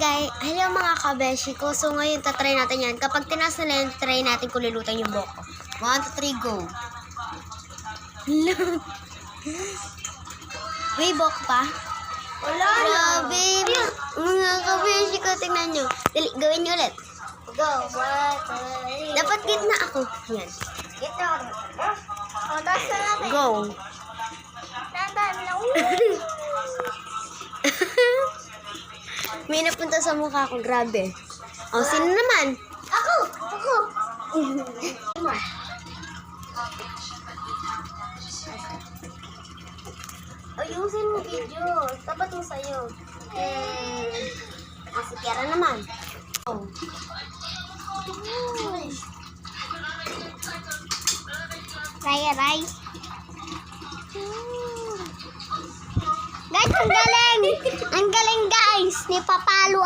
guys, hello mga kabeshi ko. So ngayon tatry natin yan. Kapag tinas na lang, try natin kung lulutan yung buhok ko. 1, 2, 3, go. May buhok pa? Wala na. Grabe. Mga kabeshi ko, tingnan nyo. Dali, gawin nyo ulit. Go. 1, 2, 3. Dapat gitna ako. Yan. Gitna ako. O, taas na natin. Go. Tandaan lang. May napunta sa mukha ko, grabe. O, sino naman? Ako. Ayusin mo video. Tapat mo sa'yo. Si Kiara naman. Oh. Ray. Guys, ang galing! Ang galing guys! Ni Papalo